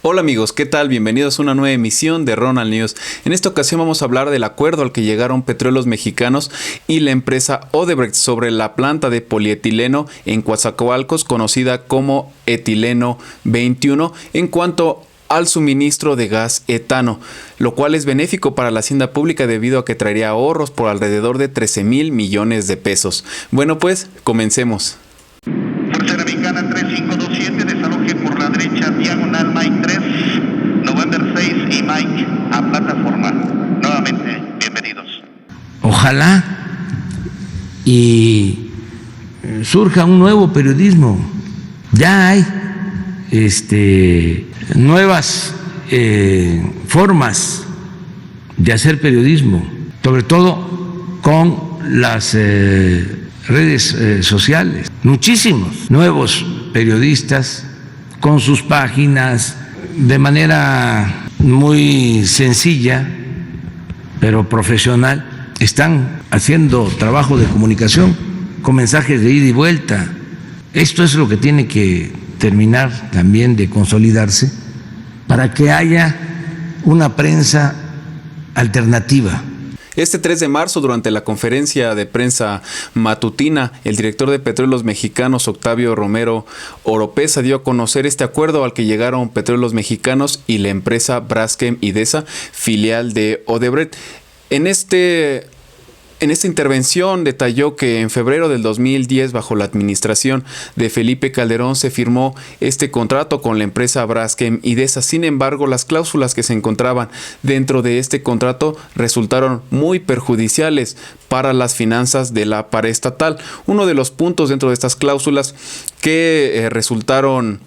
Hola amigos, ¿qué tal? Bienvenidos a una nueva emisión de Ronald News. En esta ocasión vamos a hablar del acuerdo al que llegaron Petróleos Mexicanos y la empresa Odebrecht sobre la planta de polietileno en Coatzacoalcos, conocida como Etileno 21, en cuanto al suministro de gas etano, lo cual es benéfico para la hacienda pública debido a que traería ahorros por alrededor de 13,000 millones de pesos. Bueno, pues comencemos. Fuerza Mexicana 3527, desaloje por la derecha, diagonal Mike 3, November 6 y Mike a plataforma. Nuevamente, bienvenidos. Ojalá y surja un nuevo periodismo. Ya hay nuevas formas de hacer periodismo, sobre todo con las redes sociales. Muchísimos nuevos periodistas con sus páginas de manera muy sencilla pero profesional están haciendo trabajo de comunicación con mensajes de ida y vuelta. Esto es lo que tiene que terminar también de consolidarse para que haya una prensa alternativa. Este 3 de marzo, durante la conferencia de prensa matutina, el director de Petróleos Mexicanos, Octavio Romero Oropeza, dio a conocer este acuerdo al que llegaron Petróleos Mexicanos y la empresa Braskem Idesa, filial de Odebrecht. En esta intervención detalló que en febrero del 2010, bajo la administración de Felipe Calderón, se firmó este contrato con la empresa Braskem Idesa. Sin embargo, las cláusulas que se encontraban dentro de este contrato resultaron muy perjudiciales para las finanzas de la paraestatal. Uno de los puntos dentro de estas cláusulas que resultaron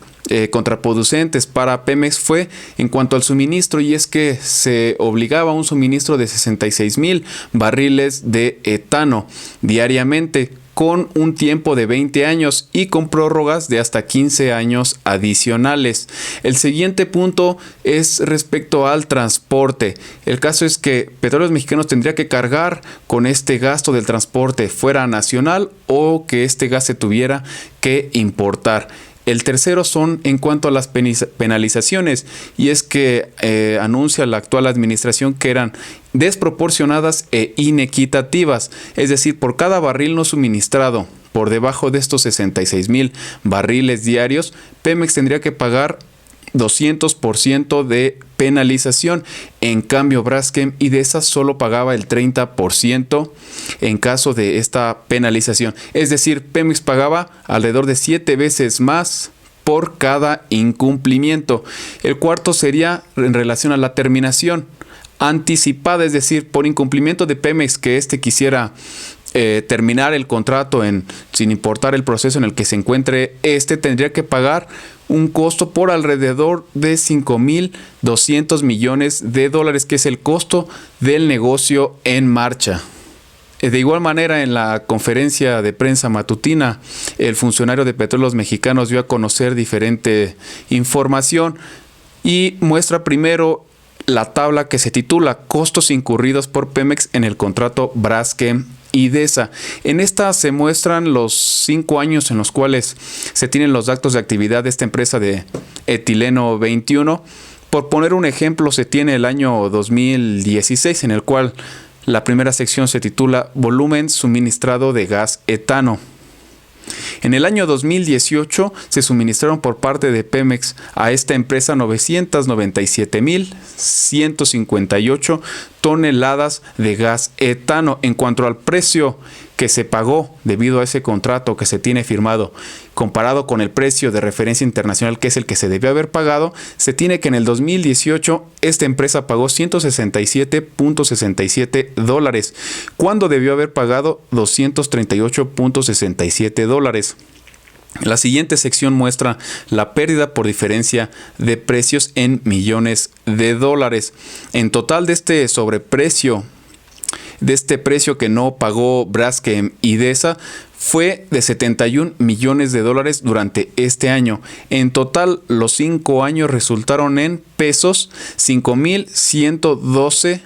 contraproducentes para Pemex fue en cuanto al suministro, y es que se obligaba a un suministro de 66,000 barriles de etano diariamente, con un tiempo de 20 años y con prórrogas de hasta 15 años adicionales. El siguiente punto es respecto al transporte. El caso es que Petróleos Mexicanos tendría que cargar con este gasto del transporte, fuera nacional o que este gas se tuviera que importar. El tercero son en cuanto a las penalizaciones, y es que anuncia la actual administración que eran desproporcionadas e inequitativas, es decir, por cada barril no suministrado por debajo de estos 66,000 barriles diarios, Pemex tendría que pagar 200% de penalización. En cambio, Braskem Idesa solo pagaba el 30% en caso de esta penalización. Es decir, Pemex pagaba alrededor de 7 veces más por cada incumplimiento. El cuarto sería en relación a la terminación anticipada, es decir, por incumplimiento de Pemex que quisiera terminar el contrato sin importar el proceso en el que se encuentre tendría que pagar un costo por alrededor de 5,200 millones de dólares, que es el costo del negocio en marcha. De igual manera, en la conferencia de prensa matutina, el funcionario de Petróleos Mexicanos dio a conocer diferente información y muestra primero la tabla que se titula Costos incurridos por Pemex en el contrato Braskem Idesa. En esta se muestran los 5 años en los cuales se tienen los datos de actividad de esta empresa de Etileno 21. Por poner un ejemplo, se tiene el año 2016, en el cual la primera sección se titula Volumen suministrado de gas etano. En el año 2018 se suministraron por parte de Pemex a esta empresa 997,158 toneladas de gas etano. En cuanto al precio que se pagó debido a ese contrato que se tiene firmado, comparado con el precio de referencia internacional, que es el que se debió haber pagado, se tiene que en el 2018 esta empresa pagó 167.67 dólares, cuando debió haber pagado 238.67 dólares. La siguiente sección muestra la pérdida por diferencia de precios en millones de dólares. En total de este sobreprecio, de este precio que no pagó Braskem Idesa, fue de 71 millones de dólares durante este año. En total, los 5 años resultaron en pesos 5,112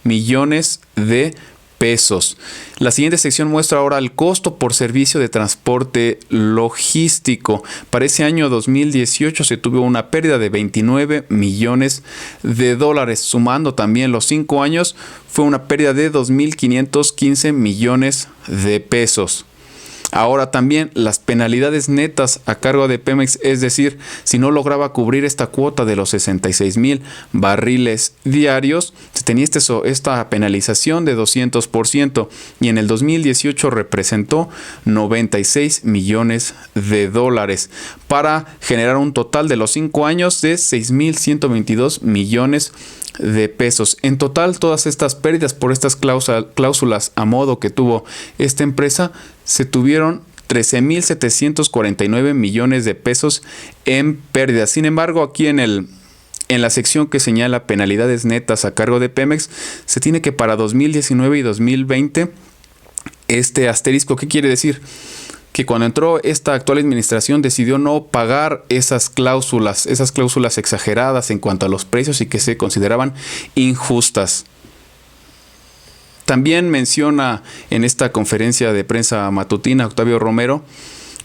millones de pesos. La siguiente sección muestra ahora el costo por servicio de transporte logístico. Para ese año 2018 se tuvo una pérdida de 29 millones de dólares. Sumando también los 5 años, fue una pérdida de 2.515 millones de pesos. Ahora también las penalidades netas a cargo de Pemex, es decir, si no lograba cubrir esta cuota de los 66,000 barriles diarios, se tenía esta penalización de 200% y en el 2018 representó 96 millones de dólares para generar un total de los 5 años de 6.122 millones de pesos. En total, todas estas pérdidas por estas cláusulas a modo que tuvo esta empresa, se tuvieron 13.749 millones de pesos en pérdidas. Sin embargo, aquí en la sección que señala penalidades netas a cargo de Pemex, se tiene que para 2019 y 2020 este asterisco. ¿Qué quiere decir? Que cuando entró esta actual administración decidió no pagar esas cláusulas exageradas en cuanto a los precios y que se consideraban injustas. También menciona en esta conferencia de prensa matutina Octavio Romero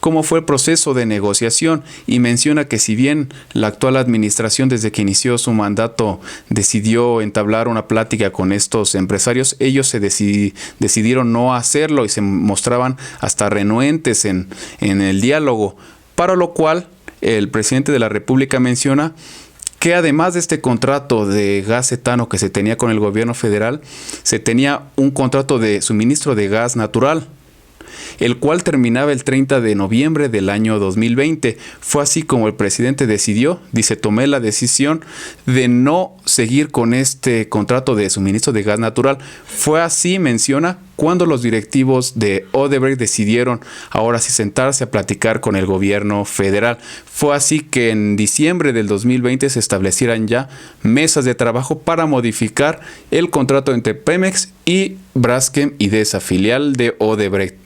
cómo fue el proceso de negociación y menciona que si bien la actual administración desde que inició su mandato decidió entablar una plática con estos empresarios, ellos se decidieron no hacerlo y se mostraban hasta renuentes en el diálogo, para lo cual el presidente de la República menciona que además de este contrato de gas etano que se tenía con el gobierno federal, se tenía un contrato de suministro de gas natural, el cual terminaba el 30 de noviembre del año 2020. Fue así como el presidente decidió, dice, tomé la decisión de no seguir con este contrato de suministro de gas natural. Fue así, menciona, cuando los directivos de Odebrecht decidieron ahora sí sentarse a platicar con el gobierno federal. Fue así que en diciembre del 2020 se establecieran ya mesas de trabajo para modificar el contrato entre Pemex y Braskem Idesa, filial de Odebrecht.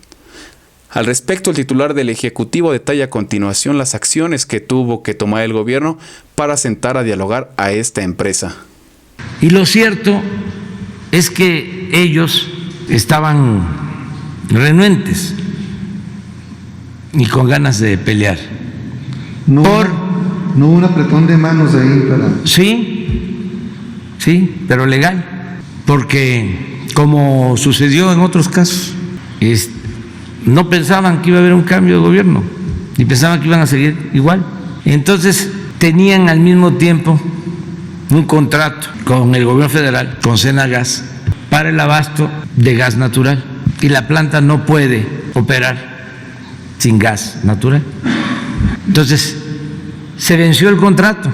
Al respecto, el titular del Ejecutivo detalla a continuación las acciones que tuvo que tomar el gobierno para sentar a dialogar a esta empresa. Y lo cierto es que ellos estaban renuentes y con ganas de pelear. No hubo un apretón de manos ahí para... Sí, pero legal, porque como sucedió en otros casos, no pensaban que iba a haber un cambio de gobierno y pensaban que iban a seguir igual. Entonces tenían al mismo tiempo un contrato con el gobierno federal, con Senagas, para el abasto de gas natural, y la planta no puede operar sin gas natural. Entonces se venció el contrato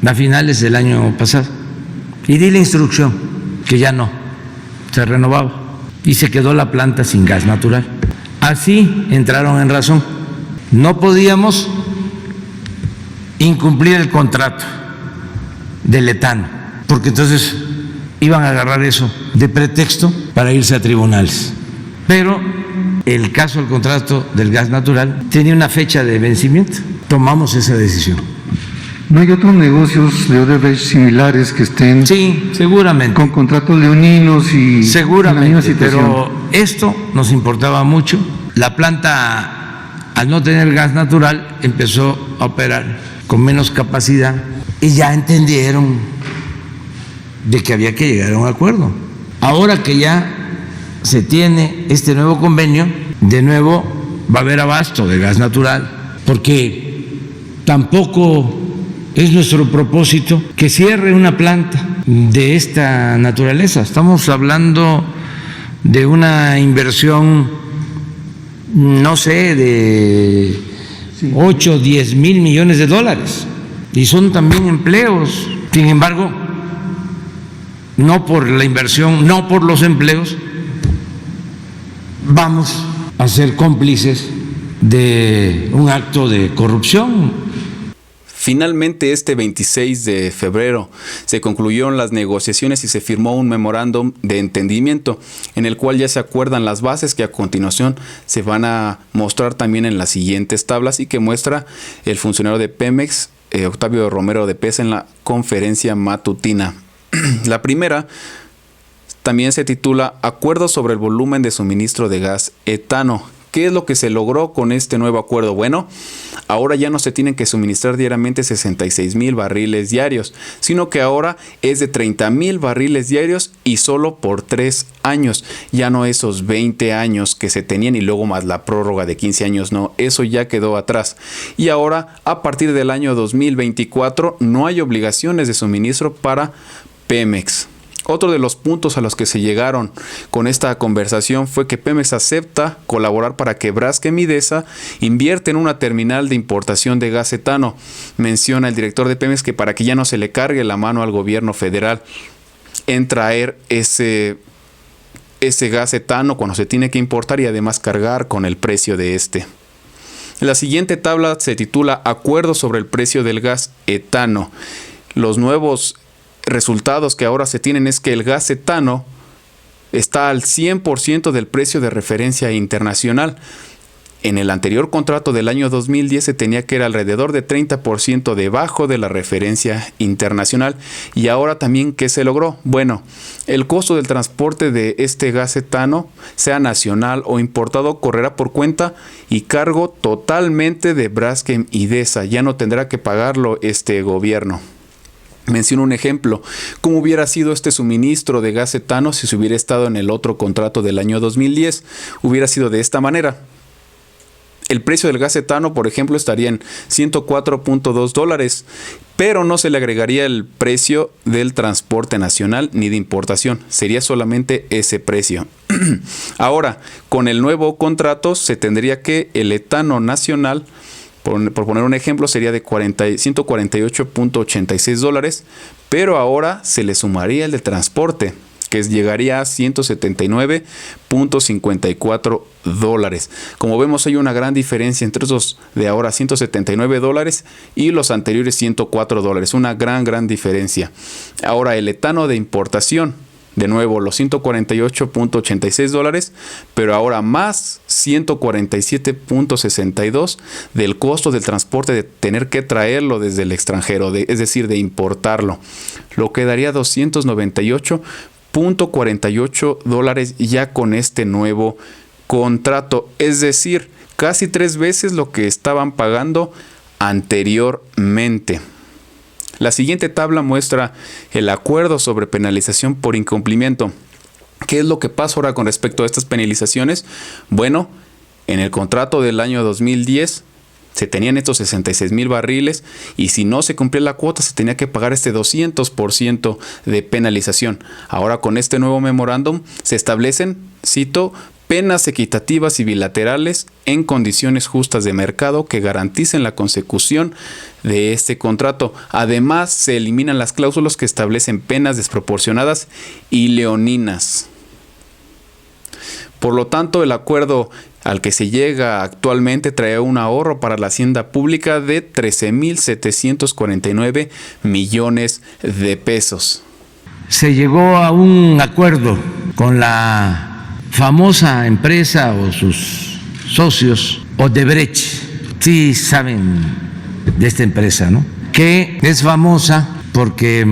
a finales del año pasado y di la instrucción que ya no se renovaba y se quedó la planta sin gas natural. Así entraron en razón. No podíamos incumplir el contrato del etano, porque entonces iban a agarrar eso de pretexto para irse a tribunales. Pero el caso del contrato del gas natural tenía una fecha de vencimiento. Tomamos esa decisión. ¿No hay otros negocios de Odebrecht similares que estén? Sí, seguramente. Con contratos leoninos y... Seguramente, en la misma situación? pero esto nos importaba mucho. La planta, al no tener gas natural, empezó a operar con menos capacidad y ya entendieron de que había que llegar a un acuerdo. Ahora que ya se tiene este nuevo convenio, de nuevo va a haber abasto de gas natural, porque tampoco es nuestro propósito que cierre una planta de esta naturaleza. Estamos hablando de una inversión, no sé, de 8 o 10 mil millones de dólares, y son también empleos. Sin embargo, no por la inversión, no por los empleos, vamos a ser cómplices de un acto de corrupción. Finalmente, este 26 de febrero se concluyeron las negociaciones y se firmó un memorándum de entendimiento en el cual ya se acuerdan las bases que a continuación se van a mostrar también en las siguientes tablas y que muestra el funcionario de Pemex, Octavio Romero de Pesa, en la conferencia matutina. La primera también se titula Acuerdo sobre el volumen de suministro de gas etano. ¿Qué es lo que se logró con este nuevo acuerdo? Bueno, ahora ya no se tienen que suministrar diariamente 66,000 barriles diarios, sino que ahora es de 30,000 barriles diarios y solo por 3 años. Ya no esos 20 años que se tenían y luego más la prórroga de 15 años, no, eso ya quedó atrás. Y ahora, a partir del año 2024, no hay obligaciones de suministro para Pemex. Otro de los puntos a los que se llegaron con esta conversación fue que Pemex acepta colaborar para que Braskem Idesa invierte en una terminal de importación de gas etano. Menciona el director de Pemex que para que ya no se le cargue la mano al gobierno federal en traer ese gas etano cuando se tiene que importar y además cargar con el precio de este. La siguiente tabla se titula Acuerdo sobre el precio del gas etano. Los nuevos resultados que ahora se tienen es que el gas etano está al 100% del precio de referencia internacional. En el anterior contrato del año 2010 se tenía que ir alrededor de 30% debajo de la referencia internacional. Y ahora también, ¿qué se logró? Bueno, el costo del transporte de este gas etano, sea nacional o importado, correrá por cuenta y cargo totalmente de Braskem Idesa. Ya no tendrá que pagarlo este gobierno. Menciono un ejemplo, ¿cómo hubiera sido este suministro de gas etano si se hubiera estado en el otro contrato del año 2010? Hubiera sido de esta manera. El precio del gas etano, por ejemplo, estaría en $104.2, pero no se le agregaría el precio del transporte nacional ni de importación, sería solamente ese precio. Ahora, con el nuevo contrato se tendría que el etano nacional, por poner un ejemplo, sería de $148.86, pero ahora se le sumaría el de transporte, que llegaría a $179.54. Como vemos, hay una gran diferencia entre esos de ahora $179 y los anteriores $104. Una gran diferencia. Ahora el etano de importación, de nuevo los $148.86, pero ahora más $147.62 del costo del transporte de tener que traerlo desde el extranjero, es decir, de importarlo. Lo que daría $298.48 ya con este nuevo contrato, es decir, casi 3 veces lo que estaban pagando anteriormente. La siguiente tabla muestra el acuerdo sobre penalización por incumplimiento. ¿Qué es lo que pasa ahora con respecto a estas penalizaciones? Bueno, en el contrato del año 2010 se tenían estos 66,000 barriles y si no se cumplía la cuota se tenía que pagar este 200% de penalización. Ahora con este nuevo memorándum se establecen, cito, penas equitativas y bilaterales en condiciones justas de mercado que garanticen la consecución de este contrato. Además, se eliminan las cláusulas que establecen penas desproporcionadas y leoninas. Por lo tanto, el acuerdo al que se llega actualmente trae un ahorro para la hacienda pública de 13,749 millones de pesos. Se llegó a un acuerdo con la famosa empresa o sus socios, Odebrecht. Sí saben de esta empresa, ¿no? Que es famosa porque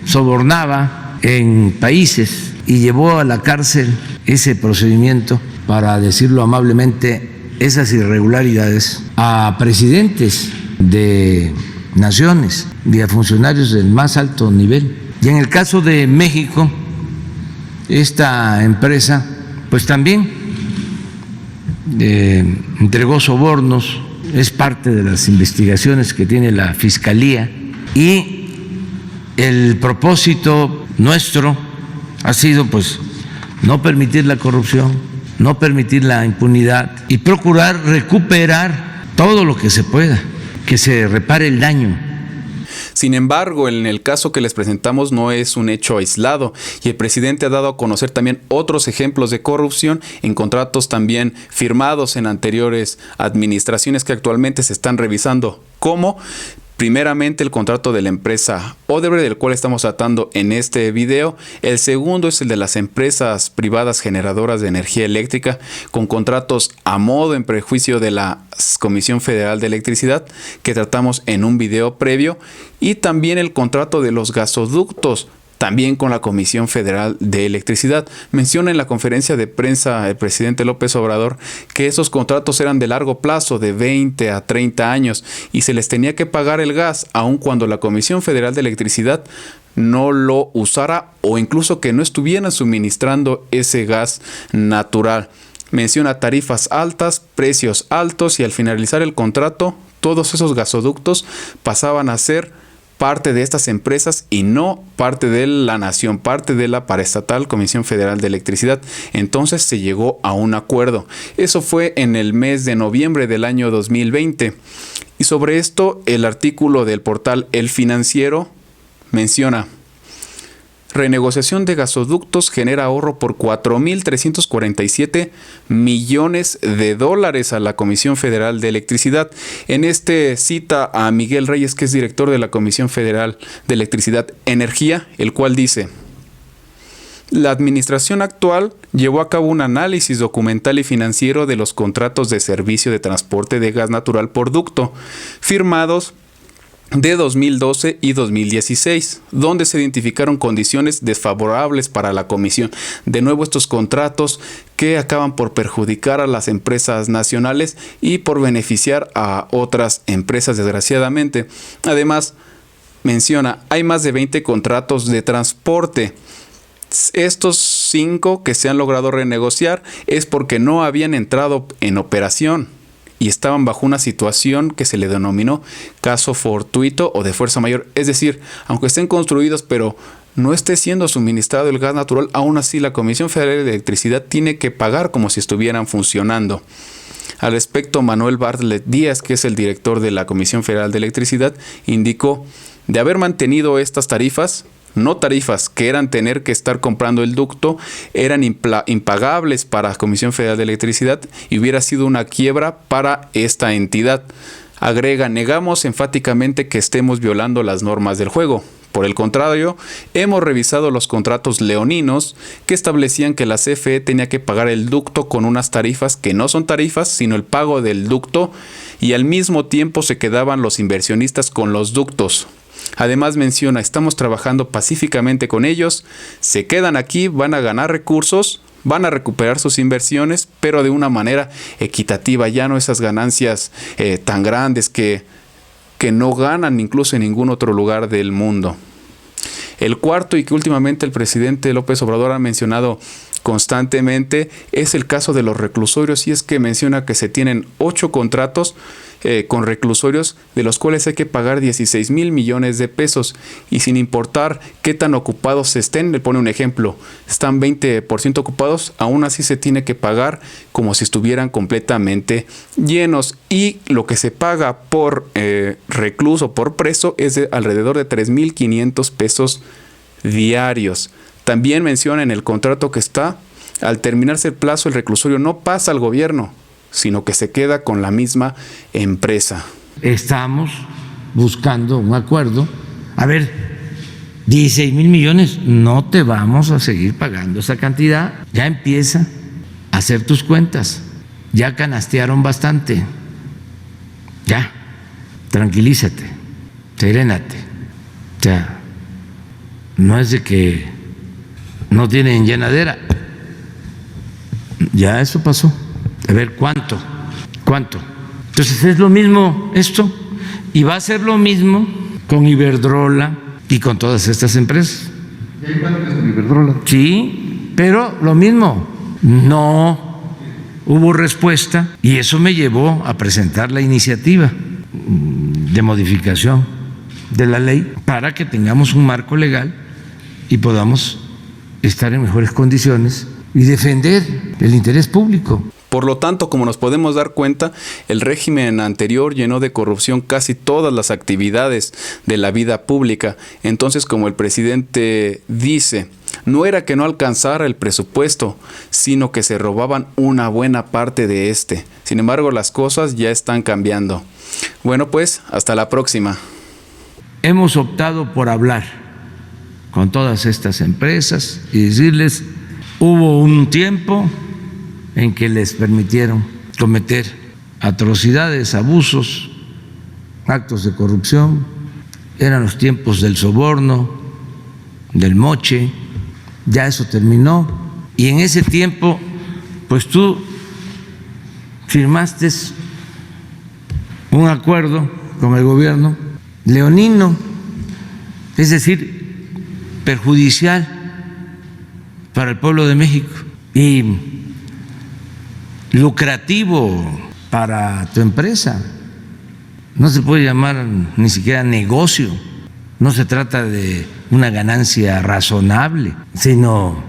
sobornaba en países y llevó a la cárcel ese procedimiento, para decirlo amablemente, esas irregularidades a presidentes de naciones y a funcionarios del más alto nivel. Y en el caso de México, esta empresa pues también entregó sobornos, es parte de las investigaciones que tiene la Fiscalía, y el propósito nuestro ha sido pues no permitir la corrupción, no permitir la impunidad y procurar recuperar todo lo que se pueda, que se repare el daño. Sin embargo, en el caso que les presentamos no es un hecho aislado y el presidente ha dado a conocer también otros ejemplos de corrupción en contratos también firmados en anteriores administraciones que actualmente se están revisando, como primeramente el contrato de la empresa Odebrecht, del cual estamos tratando en este video. El segundo es el de las empresas privadas generadoras de energía eléctrica con contratos a modo en prejuicio de la Comisión Federal de Electricidad, que tratamos en un video previo, y también el contrato de los gasoductos también con la Comisión Federal de Electricidad. Menciona en la conferencia de prensa el presidente López Obrador que esos contratos eran de largo plazo, de 20 a 30 años, y se les tenía que pagar el gas aun cuando la Comisión Federal de Electricidad no lo usara o incluso que no estuvieran suministrando ese gas natural. Menciona tarifas altas, precios altos, y al finalizar el contrato, todos esos gasoductos pasaban a ser parte de estas empresas y no parte de la nación, parte de la paraestatal Comisión Federal de Electricidad. Entonces se llegó a un acuerdo. Eso fue en el mes de noviembre del año 2020. Y sobre esto, el artículo del portal El Financiero menciona: renegociación de gasoductos genera ahorro por 4.347 millones de dólares a la Comisión Federal de Electricidad. En este cita a Miguel Reyes, que es director de la Comisión Federal de Electricidad Energía, el cual dice: la administración actual llevó a cabo un análisis documental y financiero de los contratos de servicio de transporte de gas natural por ducto firmados de 2012 y 2016, donde se identificaron condiciones desfavorables para la comisión. De nuevo, estos contratos que acaban por perjudicar a las empresas nacionales y por beneficiar a otras empresas, desgraciadamente. Además, menciona, hay más de 20 contratos de transporte. Estos 5 que se han logrado renegociar es porque no habían entrado en operación y estaban bajo una situación que se le denominó caso fortuito o de fuerza mayor. Es decir, aunque estén construidos pero no esté siendo suministrado el gas natural, aún así la Comisión Federal de Electricidad tiene que pagar como si estuvieran funcionando. Al respecto, Manuel Bartlett Díaz, que es el director de la Comisión Federal de Electricidad, indicó: de haber mantenido estas tarifas, no tarifas que eran tener que estar comprando el ducto, eran impagables para la Comisión Federal de Electricidad y hubiera sido una quiebra para esta entidad. Agrega: negamos enfáticamente que estemos violando las normas del juego. Por el contrario, hemos revisado los contratos leoninos que establecían que la CFE tenía que pagar el ducto con unas tarifas que no son tarifas, sino el pago del ducto, y al mismo tiempo se quedaban los inversionistas con los ductos. Además menciona: estamos trabajando pacíficamente con ellos, se quedan aquí, van a ganar recursos, van a recuperar sus inversiones, pero de una manera equitativa, ya no esas ganancias tan grandes que no ganan incluso en ningún otro lugar del mundo. El cuarto, y que últimamente el presidente López Obrador ha mencionado constantemente, es el caso de los reclusorios, y es que menciona que se tienen 8 contratos con reclusorios, de los cuales hay que pagar 16,000 millones de pesos, y sin importar qué tan ocupados estén. Le pone un ejemplo: están 20% ocupados, aún así se tiene que pagar como si estuvieran completamente llenos, y lo que se paga por recluso, por preso, es de alrededor de 3,500 pesos diarios. También menciona en el contrato que está: al terminarse el plazo, el reclusorio no pasa al gobierno, sino que se queda con la misma empresa. Estamos buscando un acuerdo. A ver, 16,000 millones, no te vamos a seguir pagando esa cantidad. Ya empieza a hacer tus cuentas. Ya canastearon bastante. Ya, tranquilízate, serénate. O sea, no es de que no tienen llenadera. Ya eso pasó. A ver, ¿cuánto? Entonces es lo mismo esto, y va a ser lo mismo con Iberdrola y con todas estas empresas. ¿Ya hay pláticas con Iberdrola? Sí, pero lo mismo, no hubo respuesta, y eso me llevó a presentar la iniciativa de modificación de la ley para que tengamos un marco legal y podamos estar en mejores condiciones y defender el interés público. Por lo tanto, como nos podemos dar cuenta, el régimen anterior llenó de corrupción casi todas las actividades de la vida pública. Entonces, como el presidente dice, no era que no alcanzara el presupuesto, sino que se robaban una buena parte de este. Sin embargo, las cosas ya están cambiando. Bueno, pues, hasta la próxima. Hemos optado por hablar con todas estas empresas y decirles: hubo un tiempo en que les permitieron cometer atrocidades, abusos, actos de corrupción, eran los tiempos del soborno, del moche, ya eso terminó. Y en ese tiempo, pues tú firmaste un acuerdo con el gobierno leonino, es decir, perjudicial para el pueblo de México y lucrativo para tu empresa. No se puede llamar ni siquiera negocio, no se trata de una ganancia razonable, sino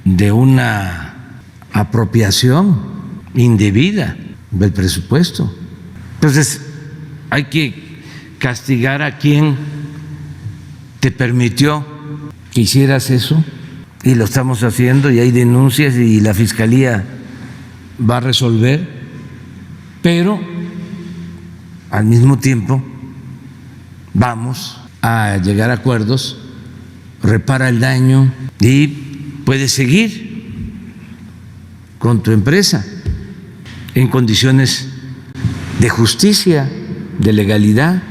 de una apropiación indebida del presupuesto. Entonces, hay que castigar a quien te permitió que hicieras eso, y lo estamos haciendo, y hay denuncias y la Fiscalía va a resolver, pero al mismo tiempo vamos a llegar a acuerdos, repara el daño y puedes seguir con tu empresa en condiciones de justicia, de legalidad.